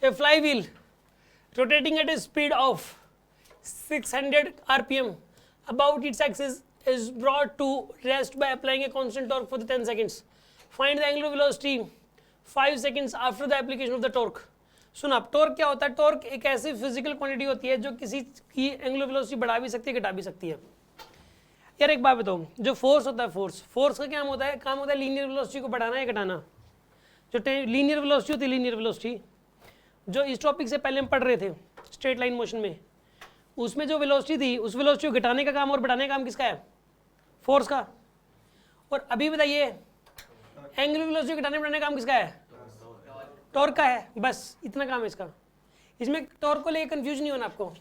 A flywheel rotating at a speed of 600 rpm about its axis is brought to rest by applying a constant torque for the 10 seconds. Find the angular velocity 5 seconds after the application of the torque. सुन आप, torque क्या होता है? Torque एक ऐसी physical quantity होती है जो किसी की एंगुलर वेलोसिटी बढ़ा भी सकती है, घटा भी सकती है। यार एक बात बताओ, जो फोर्स होता है, फोर्स का क्या होता है? काम होता है लीनियर वेलोसिटी को बढ़ाना या घटाना। जो लीनियर वेलोसिटी होती है, लीनियर वेलोसिटी जो इस टॉपिक से पहले हम पढ़ रहे थे स्ट्रेट लाइन मोशन में, उसमें जो वेलोसिटी थी उस वेलोसिटी को घटाने का काम और बढ़ाने का काम किसका है? फोर्स का। और अभी बताइए एंगुलर वेलोसिटी घटाने बढ़ाने का काम किसका है? टॉर्क का है। बस इतना काम है इसका। इसमें टॉर्क को लेकर कंफ्यूज नहीं होना आपको।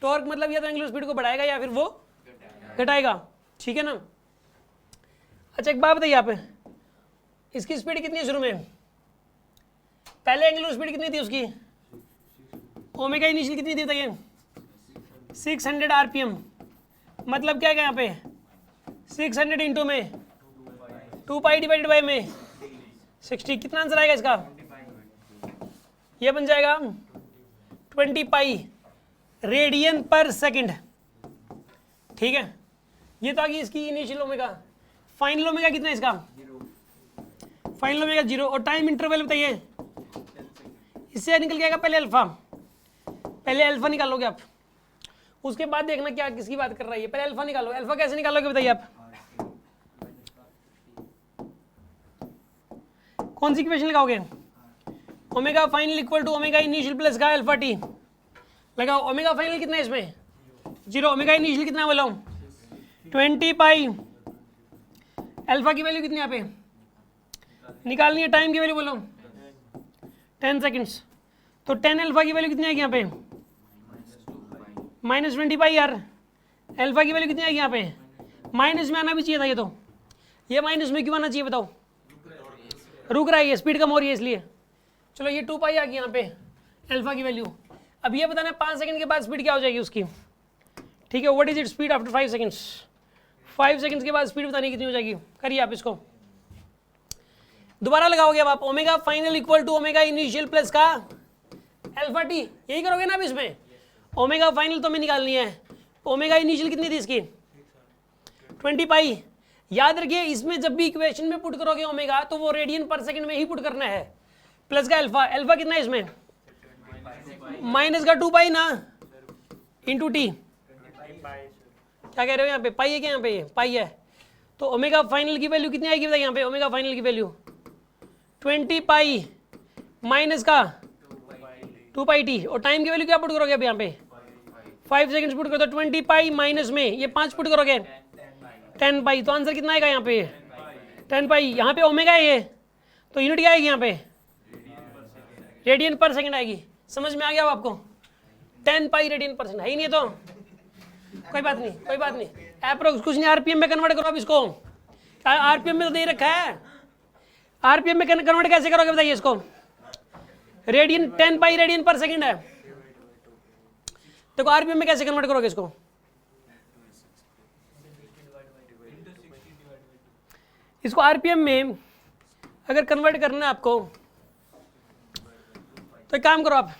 टॉर्क मतलब या तो एंगुलर स्पीड को बढ़ाएगा या फिर वो घटाएगा, ठीक है ना। अच्छा एक बात बताइए आप, इसकी स्पीड कितनी है शुरू में? पहले एंगुलर स्पीड कितनी थी उसकी? ओमेगा इनिशियल कितनी थी बताइए? 600 आरपीएम। मतलब क्या है यहाँ पे? 600 इंटू में 2 पाई डिवाइडेड बाई में 60। कितना आंसर आएगा इसका? ये बन जाएगा 20 पाई रेडियन पर सेकंड, ठीक है। ये तो आ गई इसकी इनिशियल ओमेगा। फाइनल ओमेगा कितना है इसका? Final omega 0। और टाइम इंटरवल बताइए, इससे निकल जाएगा पहले अल्फा। पहले अल्फा निकालोगे आप, उसके बाद देखना क्या किसकी बात कर रहा है। पहले अल्फा निकालो। अल्फा कैसे निकालोगे बताइए आप? कौन सी इक्वेशन लगाओगे? Omega final equal to omega initial plus का अल्फा टी लगाओ। ओमेगा फाइनल कितना है इसमें? 0। ओमेगा इनिशियल कितना बोला हूँ? 20 पाई। अल्फा की वैल्यू कितनी यहाँ पे निकालनी है? टाइम की वैल्यू बोलो 10 सेकंड्स। तो 10 अल्फा की वैल्यू कितनी आएगी यहाँ पे? -20 पाई। यार अल्फा की वैल्यू कितनी आएगी यहाँ पे? माइनस में आना भी चाहिए था। ये माइनस में क्यों आना चाहिए बताओ? रुक रहा है, ये स्पीड कम हो रही है इसलिए। चलो ये 2 पाई आ गई यहाँ पे अल्फा की वैल्यू। अब ये बताना 5 सेकंड के बाद स्पीड क्या हो जाएगी उसकी, ठीक है। What is it speed after 5 seconds? 5 seconds के बाद स्पीड बतानी कितनी हो जाएगी? करिए आप इसको, दोबारा लगाओगे अब आप। Omega final equal to omega initial plus का अल्फा टी, यही करोगे ना अब इसमें। ओमेगा फाइनल तो हमें निकालनी है। ओमेगा इनिशियल कितनी थी इसकी? 20 पाई। याद रखिए इसमें जब भी इक्वेशन में पुट करोगे ओमेगा तो वो रेडियन पर सेकंड में ही पुट करना है। प्लस का अल्फा, अल्फा कितना है इसमें? माइनस का 2 पाई ना इंटू टी। क्या कह रहे हो यहाँ पे? पाई है क्या यहाँ पे? पाई है। तो ओमेगा फाइनल की वैल्यू कितनी आएगी बताइए यहाँ पे? ओमेगा फाइनल की वैल्यू 20 पाई माइनस का 2 पाई टी। और टाइम की वैल्यू क्या पुट करोगे अब यहाँ पे? 5 सेकंड्स पुट करो। तो 20 पाई माइनस में ये 5 पुट करोगे 10 पाई। तो आंसर कितना आएगा यहाँ पे? 10 पाई। यहाँ पे ओमेगा है ये, तो यूनिट क्या आएगी यहाँ पे? रेडियन पर सेकंड आएगी। समझ में आ गया आपको? 10 पाई रेडियन पर सेकंड है ही नहीं तो कोई बात नहीं, कोई बात नहीं। एप्रोक्स कुछ नहीं, आरपीएम में कन्वर्ट करो अब इसको। आरपीएम में तो दे रखा है, आरपीएम में कन्वर्ट कैसे करोगे बताइए इसको? रेडियन 10 पाई रेडियन पर सेकंड है, देखो आरपीएम में कैसे कन्वर्ट करोगे इसको? इसको आरपीएम में अगर कन्वर्ट करना है आपको तो एक काम करो आप,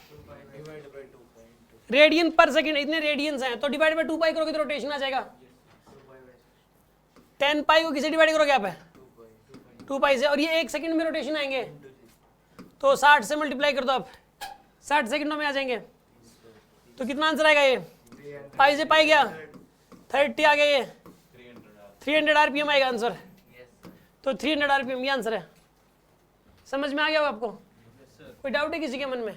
रेडियन पर सेकंड इतने रेडियंस हैं तो डिवाइड बाय 2 पाई करोगे तो रोटेशन आ जाएगा। 10 पाई को किसे डिवाइड करोगे आप? 2 पाई से। और ये 1 सेकंड में रोटेशन आएंगे तो 60 से मल्टीप्लाई कर दो आप, 60 सेकंडों में आ जाएंगे। तो कितना आंसर आएगा? ये पाई से पाई गया 30 आ गया, ये 300 आरपीएम आएगा आंसर। तो 300 आरपीएम ये आंसर है। समझ में आ गया आपको? कोई डाउट है किसी के मन में?